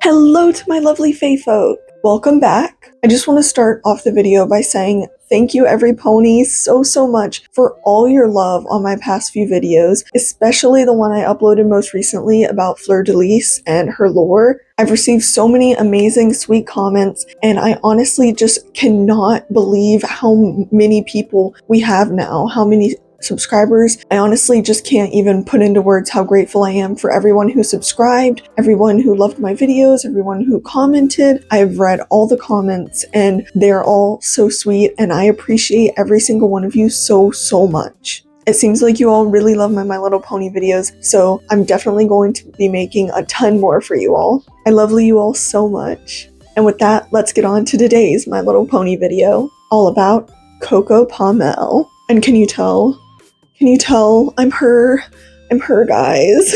Hello to my lovely faefolk! Welcome back! I just want to start off the video by saying thank you everypony so much for all your love on my past few videos, especially the one I uploaded most recently about Fleur-de-Lis and her lore. I've received so many amazing sweet comments and I honestly just cannot believe how many people we have now, how many subscribers. I honestly just can't even put into words how grateful I am for everyone who subscribed, everyone who loved my videos, everyone who commented. I've read all the comments and they're all so sweet and I appreciate every single one of you so much. It seems like you all really love my Little Pony videos, so I'm definitely going to be making a ton more for you all. I love you all so much. And with that, let's get on to today's My Little Pony video, all about Coco Pommel. And can you tell I'm her guys?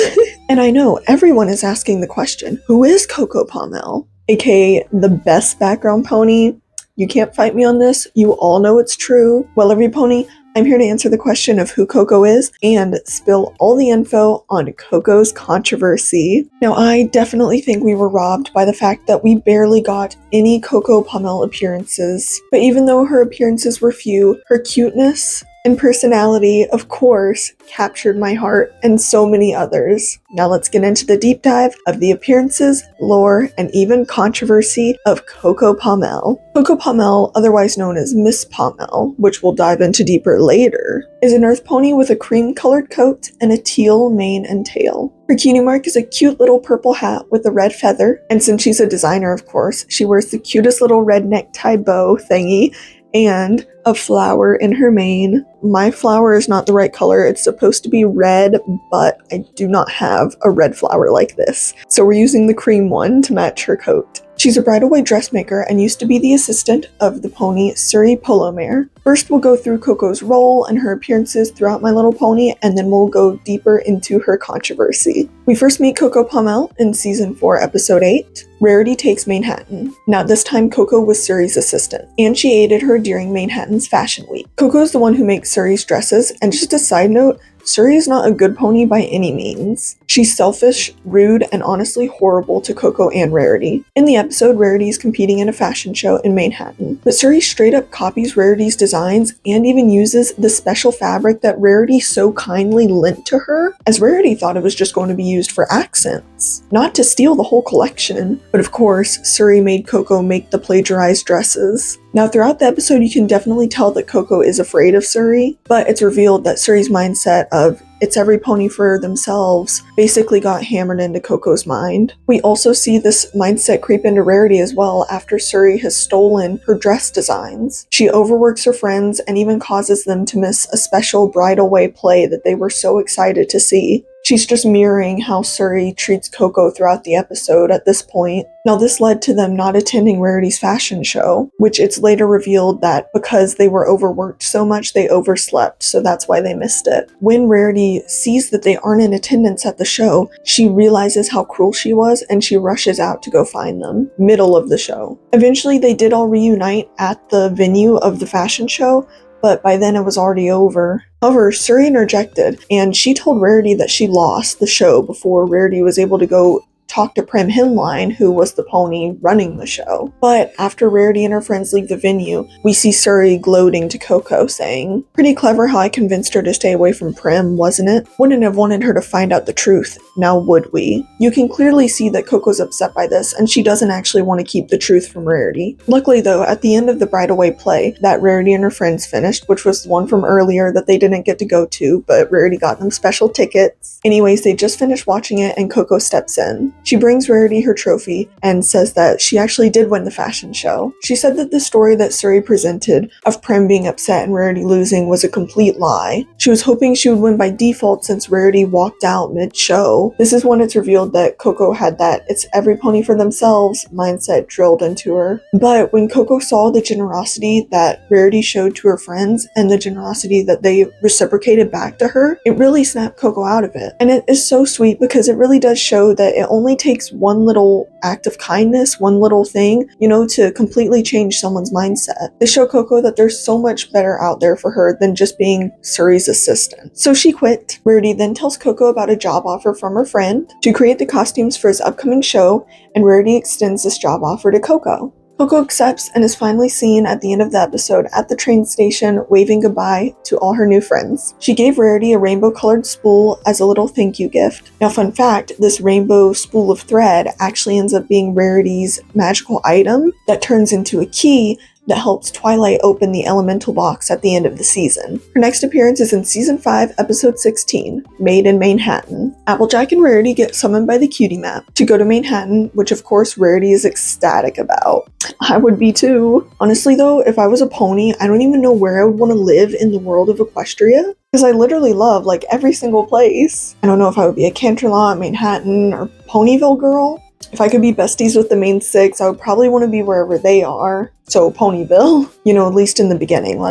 And I know everyone is asking the question, who is Coco Pommel? AKA the best background pony. You can't fight me on this, you all know it's true. Well, everypony, I'm here to answer the question of who Coco is and spill all the info on Coco's controversy. Now, I definitely think we were robbed by the fact that we barely got any Coco Pommel appearances. But even though her appearances were few, her cuteness and personality, of course, captured my heart and so many others. Now let's get into the deep dive of the appearances, lore, and even controversy of Coco Pommel. Coco Pommel, otherwise known as Miss Pommel, which we'll dive into deeper later, is an earth pony with a cream-colored coat and a teal mane and tail. Her cutie mark is a cute little purple hat with a red feather, and since she's a designer, of course, she wears the cutest little red necktie bow thingy and a flower in her mane. My flower is not the right color. It's supposed to be red, but I do not have a red flower like this. So we're using the cream one to match her coat. She's a bridal way dressmaker and used to be the assistant of the pony Surrey Polo Mare. First, we'll go through Coco's role and her appearances throughout My Little Pony, and then we'll go deeper into her controversy. We first meet Coco Pommel in Season 4, Episode 8, Rarity Takes Manhattan. Now, this time Coco was Surrey's assistant, and she aided her during Manhattan's Fashion Week. Coco is the one who makes Surrey's dresses, and just a side note, Surrey is not a good pony by any means. She's selfish, rude, and honestly horrible to Coco and Rarity. In the episode, Rarity is competing in a fashion show in Manhattan, but Surrey straight up copies Rarity's designs and even uses the special fabric that Rarity so kindly lent to her, as Rarity thought it was just going to be used for accents, not to steal the whole collection. But of course, Surrey made Coco make the plagiarized dresses. Now, throughout the episode, you can definitely tell that Coco is afraid of Surrey, but it's revealed that Surrey's mindset of it's every pony for themselves basically got hammered into Coco's mind. We also see this mindset creep into Rarity as well after Surrey has stolen her dress designs. She overworks her friends and even causes them to miss a special bridal way play that they were so excited to see. She's just mirroring how Surrey treats Coco throughout the episode at this point. Now, this led to them not attending Rarity's fashion show, which it's later revealed that because they were overworked so much, they overslept, so that's why they missed it. When Rarity sees that they aren't in attendance at the show, she realizes how cruel she was and she rushes out to go find them, middle of the show. Eventually, they did all reunite at the venue of the fashion show, but by then it was already over. However, Surrey interjected, and she told Rarity that she lost the show before Rarity was able to go talk to Prim Himline, who was the pony running the show. But after Rarity and her friends leave the venue, we see Surrey gloating to Coco, saying, "Pretty clever how I convinced her to stay away from Prim, wasn't it? Wouldn't have wanted her to find out the truth, now would we?" You can clearly see that Coco's upset by this, and she doesn't actually want to keep the truth from Rarity. Luckily though, at the end of the bridal way play that Rarity and her friends finished, which was the one from earlier that they didn't get to go to, but Rarity got them special tickets. Anyways, they just finished watching it and Coco steps in. She brings Rarity her trophy and says that she actually did win the fashion show. She said that the story that Surrey presented of Prim being upset and Rarity losing was a complete lie. She was hoping she would win by default since Rarity walked out mid-show. This is when it's revealed that Coco had that it's every pony for themselves mindset drilled into her. But when Coco saw the generosity that Rarity showed to her friends and the generosity that they reciprocated back to her, it really snapped Coco out of it. And it is so sweet because it really does show that it only only takes one little act of kindness, one little thing, to completely change someone's mindset. They show Coco that there's so much better out there for her than just being Suri's assistant. So she quit. Rarity then tells Coco about a job offer from her friend to create the costumes for his upcoming show, and Rarity extends this job offer to Coco. Coco accepts and is finally seen at the end of the episode at the train station waving goodbye to all her new friends. She gave Rarity a rainbow-colored spool as a little thank you gift. Now, fun fact, this rainbow spool of thread actually ends up being Rarity's magical item that turns into a key that helps Twilight open the elemental box at the end of the season. Her next appearance is in Season 5, Episode 16, Made in Manhattan. Applejack and Rarity get summoned by the cutie map to go to Manhattan, which of course Rarity is ecstatic about. I would be too. Honestly though, if I was a pony, I don't even know where I would want to live in the world of Equestria, because I literally love every single place. I don't know if I would be a Canterlot, Manhattan, or Ponyville girl. If I could be besties with the main six, I would probably want to be wherever they are. So Ponyville, at least in the beginning.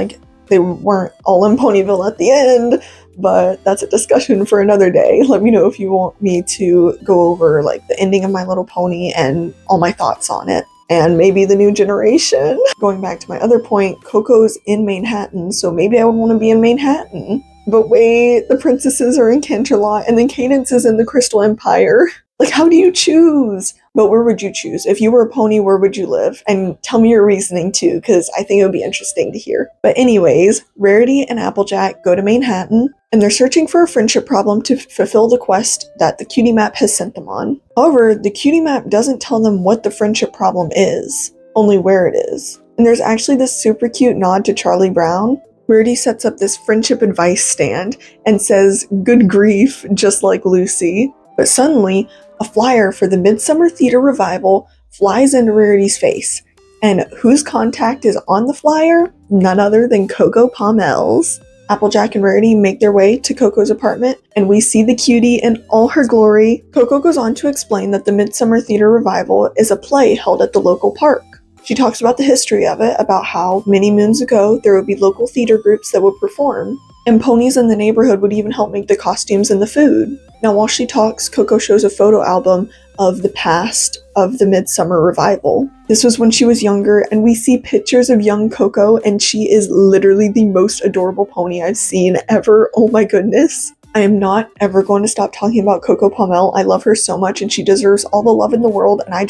They weren't all in Ponyville at the end, but that's a discussion for another day. Let me know if you want me to go over the ending of My Little Pony and all my thoughts on it. And maybe the new generation. Going back to my other point, Coco's in Manhattan, so maybe I would want to be in Manhattan. But wait, the princesses are in Canterlot, and then Cadence is in the Crystal Empire. How do you choose? But where would you choose? If you were a pony, where would you live? And tell me your reasoning too, because I think it would be interesting to hear. But anyways, Rarity and Applejack go to Manhattan, and they're searching for a friendship problem to fulfill the quest that the cutie map has sent them on. However, the cutie map doesn't tell them what the friendship problem is, only where it is. And there's actually this super cute nod to Charlie Brown. Rarity sets up this friendship advice stand and says, "Good grief," just like Lucy. But suddenly, a flyer for the Midsummer Theater Revival flies into Rarity's face. And whose contact is on the flyer? None other than Coco Pommel's. Applejack and Rarity make their way to Coco's apartment, and we see the cutie in all her glory. Coco goes on to explain that the Midsummer Theater Revival is a play held at the local park. She talks about the history of it, about how many moons ago there would be local theater groups that would perform, and ponies in the neighborhood would even help make the costumes and the food. Now, while she talks, Coco shows a photo album of the past of the Midsummer Revival. This was when she was younger, and we see pictures of young Coco, and she is literally the most adorable pony I've seen ever. Oh my goodness. I am not ever going to stop talking about Coco Pommel. I love her so much, and she deserves all the love in the world, and I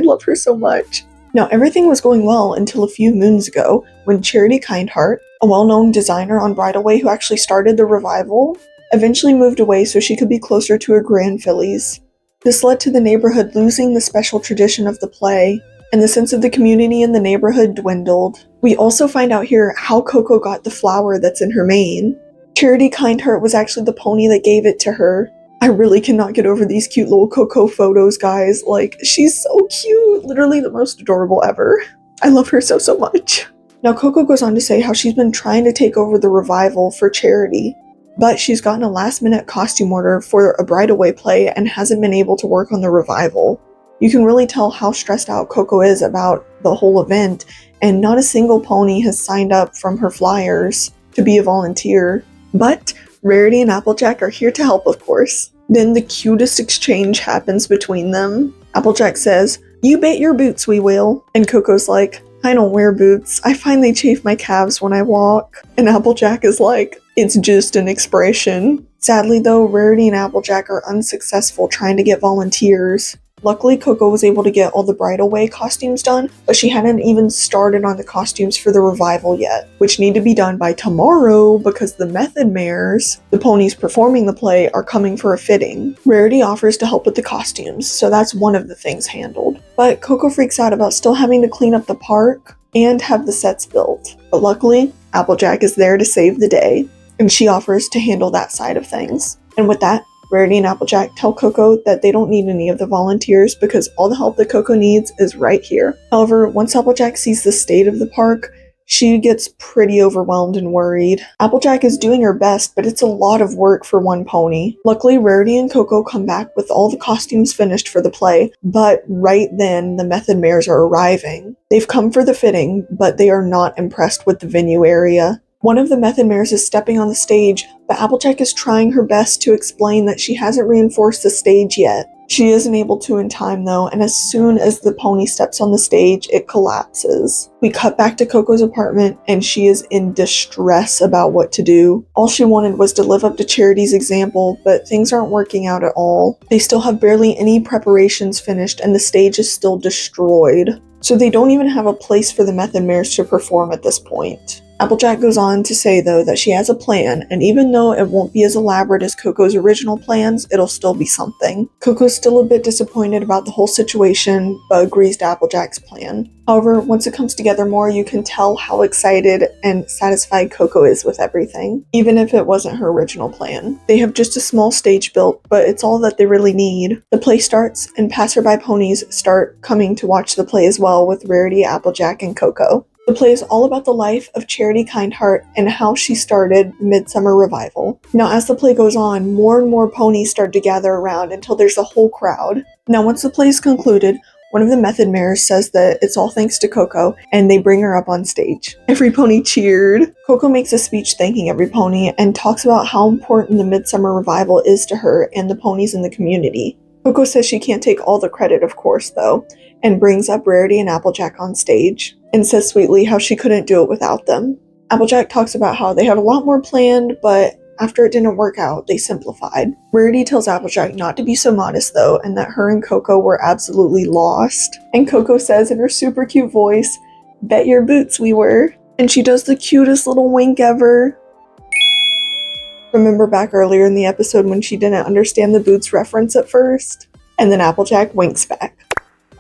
love her so much. Now, everything was going well until a few moons ago, when Charity Kindheart, a well-known designer on Bridalway who actually started the revival, eventually moved away so she could be closer to her grand fillies. This led to the neighborhood losing the special tradition of the play, and the sense of the community in the neighborhood dwindled. We also find out here how Coco got the flower that's in her mane. Charity Kindheart was actually the pony that gave it to her. I really cannot get over these cute little Coco photos, guys. She's so cute. Literally the most adorable ever. I love her so, so much. Now, Coco goes on to say how she's been trying to take over the revival for Charity, but she's gotten a last-minute costume order for a Bridalway play and hasn't been able to work on the revival. You can really tell how stressed out Coco is about the whole event, and not a single pony has signed up from her flyers to be a volunteer. But Rarity and Applejack are here to help, of course. Then the cutest exchange happens between them. Applejack says, "You bet your boots we will." And Coco's like, "I don't wear boots. I find they chafe my calves when I walk." And Applejack is like, "It's just an expression." Sadly though, Rarity and Applejack are unsuccessful trying to get volunteers. Luckily, Coco was able to get all the Bridalway costumes done, but she hadn't even started on the costumes for the revival yet, which need to be done by tomorrow because the method mares, the ponies performing the play, are coming for a fitting. Rarity offers to help with the costumes, so that's one of the things handled. But Coco freaks out about still having to clean up the park and have the sets built. But luckily, Applejack is there to save the day, and she offers to handle that side of things. And with that, Rarity and Applejack tell Coco that they don't need any of the volunteers because all the help that Coco needs is right here. However, once Applejack sees the state of the park, she gets pretty overwhelmed and worried. Applejack is doing her best, but it's a lot of work for one pony. Luckily, Rarity and Coco come back with all the costumes finished for the play, but right then, the method mares are arriving. They've come for the fitting, but they are not impressed with the venue area. One of the method mares is stepping on the stage, but Applejack is trying her best to explain that she hasn't reinforced the stage yet. She isn't able to in time though, and as soon as the pony steps on the stage, it collapses. We cut back to Coco's apartment, and she is in distress about what to do. All she wanted was to live up to Charity's example, but things aren't working out at all. They still have barely any preparations finished, and the stage is still destroyed. So they don't even have a place for the method mares to perform at this point. Applejack goes on to say though that she has a plan, and even though it won't be as elaborate as Coco's original plans, it'll still be something. Coco's still a bit disappointed about the whole situation, but agrees to Applejack's plan. However, once it comes together more, you can tell how excited and satisfied Coco is with everything, even if it wasn't her original plan. They have just a small stage built, but it's all that they really need. The play starts, and passerby ponies start coming to watch the play as well, with Rarity, Applejack, and Coco. The play is all about the life of Charity Kindheart and how she started the Midsummer Revival. Now, as the play goes on, more and more ponies start to gather around until there's a whole crowd. Now, once the play is concluded, one of the method mares says that it's all thanks to Coco, and they bring her up on stage. Every pony cheered. Coco makes a speech thanking every pony and talks about how important the Midsummer Revival is to her and the ponies in the community. Coco says she can't take all the credit, of course, though, and brings up Rarity and Applejack on stage, and says sweetly how she couldn't do it without them. Applejack talks about how they had a lot more planned, but after it didn't work out, they simplified. Rarity tells Applejack not to be so modest though, and that her and Coco were absolutely lost. And Coco says in her super cute voice, "Bet your boots we were." And she does the cutest little wink ever. Remember back earlier in the episode when she didn't understand the boots reference at first? And then Applejack winks back.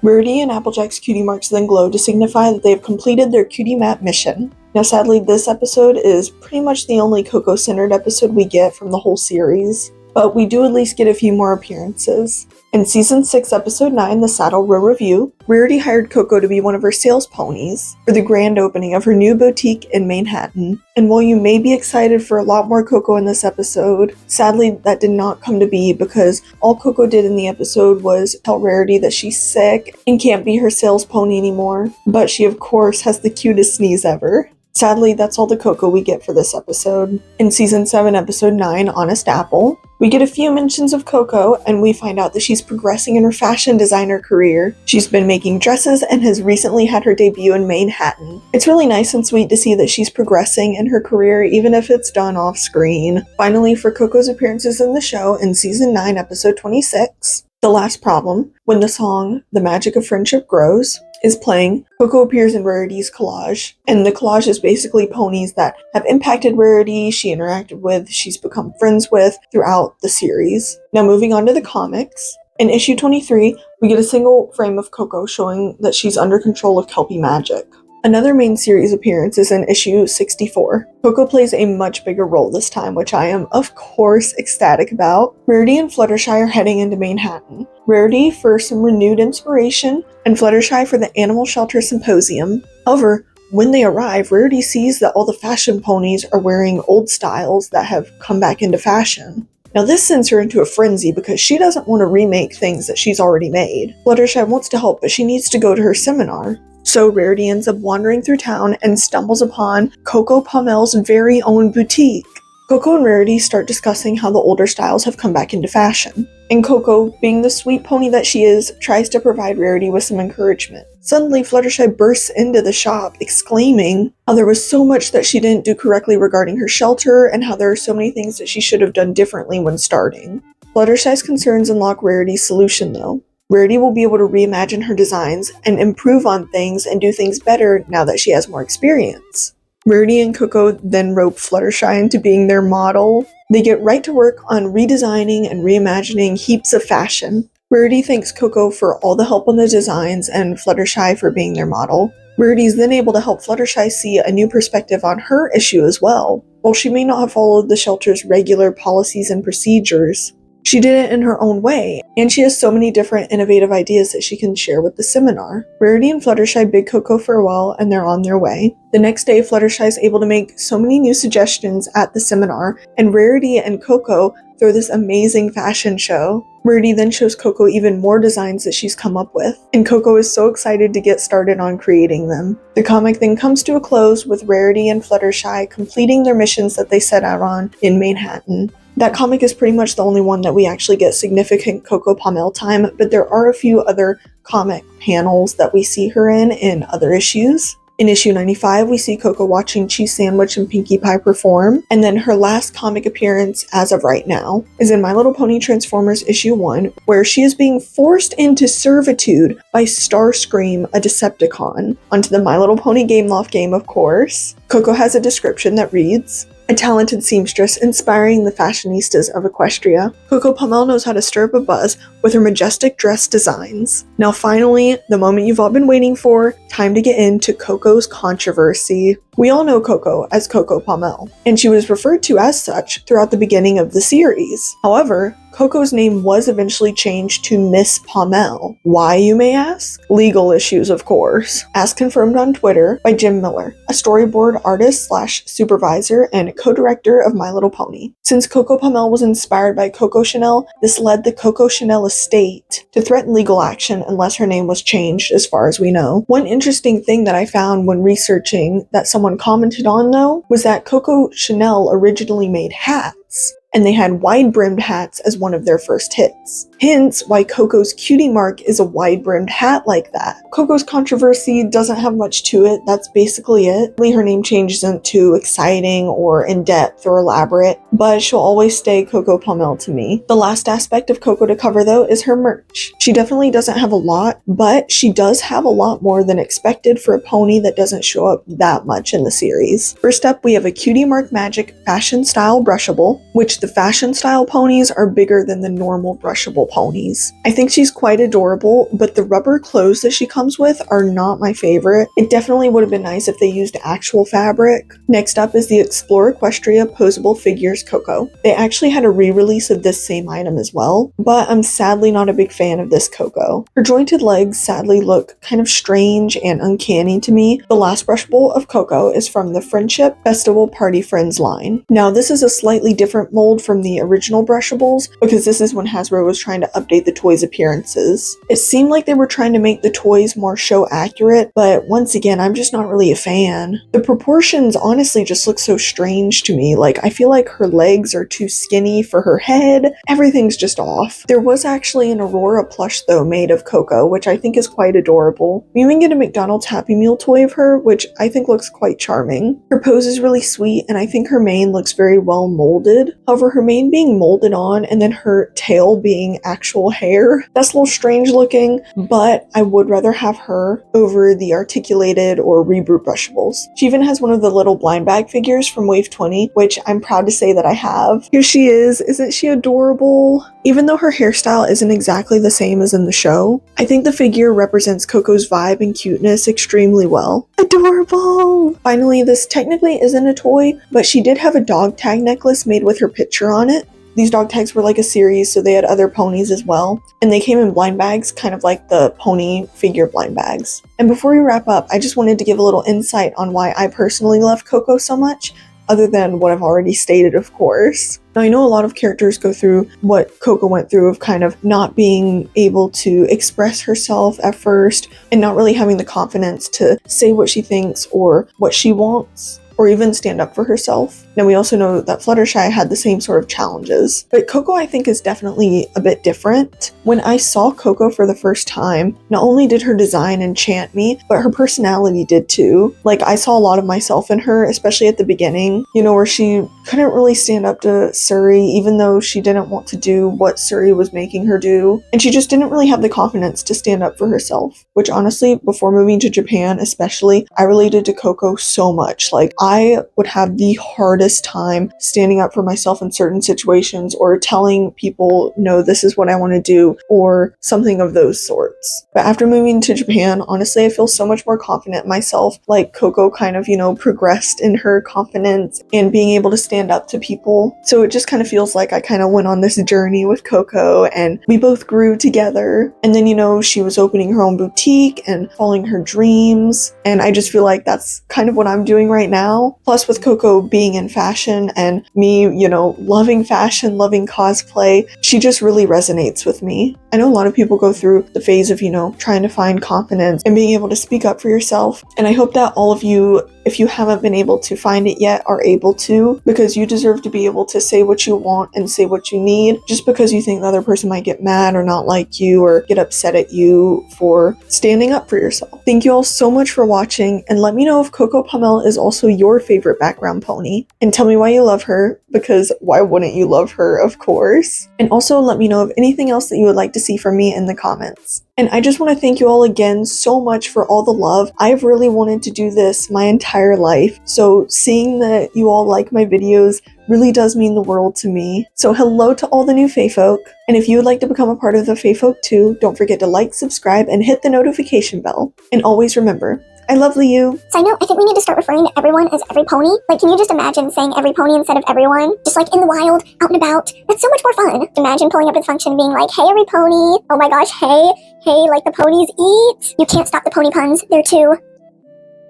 Rarity and Applejack's cutie marks then glow to signify that they have completed their cutie map mission. Now sadly, this episode is pretty much the only Coco-centered episode we get from the whole series, but we do at least get a few more appearances. In Season 6, Episode 9, The Saddle Row Review, Rarity hired Coco to be one of her sales ponies for the grand opening of her new boutique in Manhattan. And while you may be excited for a lot more Coco in this episode, sadly that did not come to be because all Coco did in the episode was tell Rarity that she's sick and can't be her sales pony anymore. But she of course has the cutest sneeze ever. Sadly, that's all the Coco we get for this episode. In Season 7, Episode 9, Honest Apple, we get a few mentions of Coco, and we find out that she's progressing in her fashion designer career. She's been making dresses and has recently had her debut in Manhattan. It's really nice and sweet to see that she's progressing in her career, even if it's done off screen. Finally, for Coco's appearances in the show, in Season 9, Episode 26, The Last Problem, when the song The Magic of Friendship Grows is playing, Coco appears in Rarity's collage, and the collage is basically ponies that have impacted Rarity, she interacted with, she's become friends with throughout the series. Now moving on to the comics. In issue 23, we get a single frame of Coco showing that she's under control of Kelpie magic. Another main series appearance is in issue 64. Coco plays a much bigger role this time, which I am, of course, ecstatic about. Rarity and Fluttershy are heading into Manhattan. Rarity for some renewed inspiration, and Fluttershy for the Animal Shelter Symposium. However, when they arrive, Rarity sees that all the fashion ponies are wearing old styles that have come back into fashion. Now this sends her into a frenzy because she doesn't want to remake things that she's already made. Fluttershy wants to help, but she needs to go to her seminar. So Rarity ends up wandering through town and stumbles upon Coco Pommel's very own boutique. Coco and Rarity start discussing how the older styles have come back into fashion. And Coco, being the sweet pony that she is, tries to provide Rarity with some encouragement. Suddenly, Fluttershy bursts into the shop, exclaiming how there was so much that she didn't do correctly regarding her shelter, and how there are so many things that she should have done differently when starting. Fluttershy's concerns unlock Rarity's solution, though. Rarity will be able to reimagine her designs and improve on things and do things better now that she has more experience. Rarity and Coco then rope Fluttershy into being their model. They get right to work on redesigning and reimagining heaps of fashion. Rarity thanks Coco for all the help on the designs and Fluttershy for being their model. Rarity is then able to help Fluttershy see a new perspective on her issue as well. While she may not have followed the shelter's regular policies and procedures, she did it in her own way, and she has so many different innovative ideas that she can share with the seminar. Rarity and Fluttershy bid Coco farewell, and they're on their way. The next day, Fluttershy is able to make so many new suggestions at the seminar, and Rarity and Coco throw this amazing fashion show. Rarity then shows Coco even more designs that she's come up with, and Coco is so excited to get started on creating them. The comic then comes to a close with Rarity and Fluttershy completing their missions that they set out on in Manhattan. That comic is pretty much the only one that we actually get significant Coco Pommel time, but there are a few other comic panels that we see her in other issues. In issue 95, we see Coco watching Cheese Sandwich and Pinkie Pie perform, and then her last comic appearance, as of right now, is in My Little Pony Transformers issue 1, where she is being forced into servitude by Starscream, a Decepticon, onto the My Little Pony Gameloft game, of course. Coco has a description that reads, "A talented seamstress inspiring the fashionistas of Equestria, Coco Pommel knows how to stir up a buzz with her majestic dress designs." Now finally, the moment you've all been waiting for, time to get into Coco's controversy. We all know Coco as Coco Pommel, and she was referred to as such throughout the beginning of the series. However, Coco's name was eventually changed to Miss Pommel. Why, you may ask? Legal issues, of course. As confirmed on Twitter by Jim Miller, a storyboard artist / supervisor and co-director of My Little Pony. Since Coco Pommel was inspired by Coco Chanel, this led the Coco Chanel estate to threaten legal action unless her name was changed, as far as we know. One interesting thing that I found when researching that someone commented on, though, was that Coco Chanel originally made hats, and they had wide-brimmed hats as one of their first hits. Hence why Coco's cutie mark is a wide-brimmed hat like that. Coco's controversy doesn't have much to it, that's basically it. Her name change isn't too exciting or in-depth or elaborate, but she'll always stay Coco Pommel to me. The last aspect of Coco to cover, though, is her merch. She definitely doesn't have a lot, but she does have a lot more than expected for a pony that doesn't show up that much in the series. First up, we have a Cutie Mark Magic Fashion Style Brushable, which the fashion style ponies are bigger than the normal brushable ponies. I think she's quite adorable, but the rubber clothes that she comes with are not my favorite. It definitely would have been nice if they used actual fabric. Next up is the Explore Equestria Posable Figures Coco. They actually had a re-release of this same item as well, but I'm sadly not a big fan of this Coco. Her jointed legs sadly look kind of strange and uncanny to me. The last brushable of Coco is from the Friendship Festival Party Friends line. Now this is a slightly different mold from the original brushables, because this is when Hasbro was trying to update the toys' appearances. It seemed like they were trying to make the toys more show accurate, but once again, I'm just not really a fan. The proportions honestly just look so strange to me. Like, I feel like her legs are too skinny for her head. Everything's just off. There was actually an Aurora plush though made of Coco, which I think is quite adorable. We even get a McDonald's Happy Meal toy of her, which I think looks quite charming. Her pose is really sweet, and I think her mane looks very well molded. However, her mane being molded on and then her tail being actual hair, that's a little strange looking, but I would rather have her over the articulated or reboot brushables. She even has one of the little blind bag figures from Wave 20, which I'm proud to say that I have. Here she is. Isn't she adorable? Even though her hairstyle isn't exactly the same as in the show, I think the figure represents Coco's vibe and cuteness extremely well. Adorable! Finally, this technically isn't a toy, but she did have a dog tag necklace made with her picture on it. These dog tags were like a series, so they had other ponies as well, and they came in blind bags, kind of like the pony figure blind bags. And before we wrap up, I just wanted to give a little insight on why I personally love Coco so much, other than what I've already stated, of course. Now, I know a lot of characters go through what Coco went through of kind of not being able to express herself at first and not really having the confidence to say what she thinks or what she wants, or even stand up for herself. Now, we also know that Fluttershy had the same sort of challenges, but Coco I think is definitely a bit different. When I saw Coco for the first time, not only did her design enchant me, but her personality did too. Like, I saw a lot of myself in her, especially at the beginning, you know, where she couldn't really stand up to Suri, even though she didn't want to do what Suri was making her do, and she just didn't really have the confidence to stand up for herself, which honestly, before moving to Japan especially, I related to Coco so much. Like, I would have the hardest time standing up for myself in certain situations or telling people, no, this is what I want to do, or something of those sorts. But after moving to Japan, honestly, I feel so much more confident in myself. Like, Coco kind of, you know, progressed in her confidence and being able to stand up to people. So it just kind of feels like I kind of went on this journey with Coco and we both grew together. And then, you know, she was opening her own boutique and following her dreams. And I just feel like that's kind of what I'm doing right now. Plus, with Coco being in fashion and me, you know, loving fashion, loving cosplay, she just really resonates with me. I know a lot of people go through the phase of, you know, trying to find confidence and being able to speak up for yourself. And I hope that all of you, if you haven't been able to find it yet, are able to, because because you deserve to be able to say what you want and say what you need. Just because you think the other person might get mad or not like you or get upset at you for standing up for yourself. Thank you all so much for watching, and let me know if Coco Pommel is also your favorite background pony. And tell me why you love her, because why wouldn't you love her, of course? And also let me know of anything else that you would like to see from me in the comments. And I just want to thank you all again so much for all the love. I've really wanted to do this my entire life, so seeing that you all like my videos really does mean the world to me. So hello to all the new faefolk, and if you would like to become a part of the faefolk too, don't forget to like, subscribe, and hit the notification bell. And always remember, I love you. Side note, I think we need to start referring to everyone as every pony. Like, can you just imagine saying every pony instead of everyone? Just like in the wild, out and about. That's so much more fun. Imagine pulling up to the function and being like, hey, every pony. Oh my gosh, hey, like the ponies eat. You can't stop the pony puns. They're too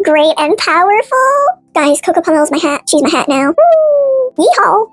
great and powerful. Guys, Coco Pommel is my hat. She's my hat now. Woo! Yeehaw!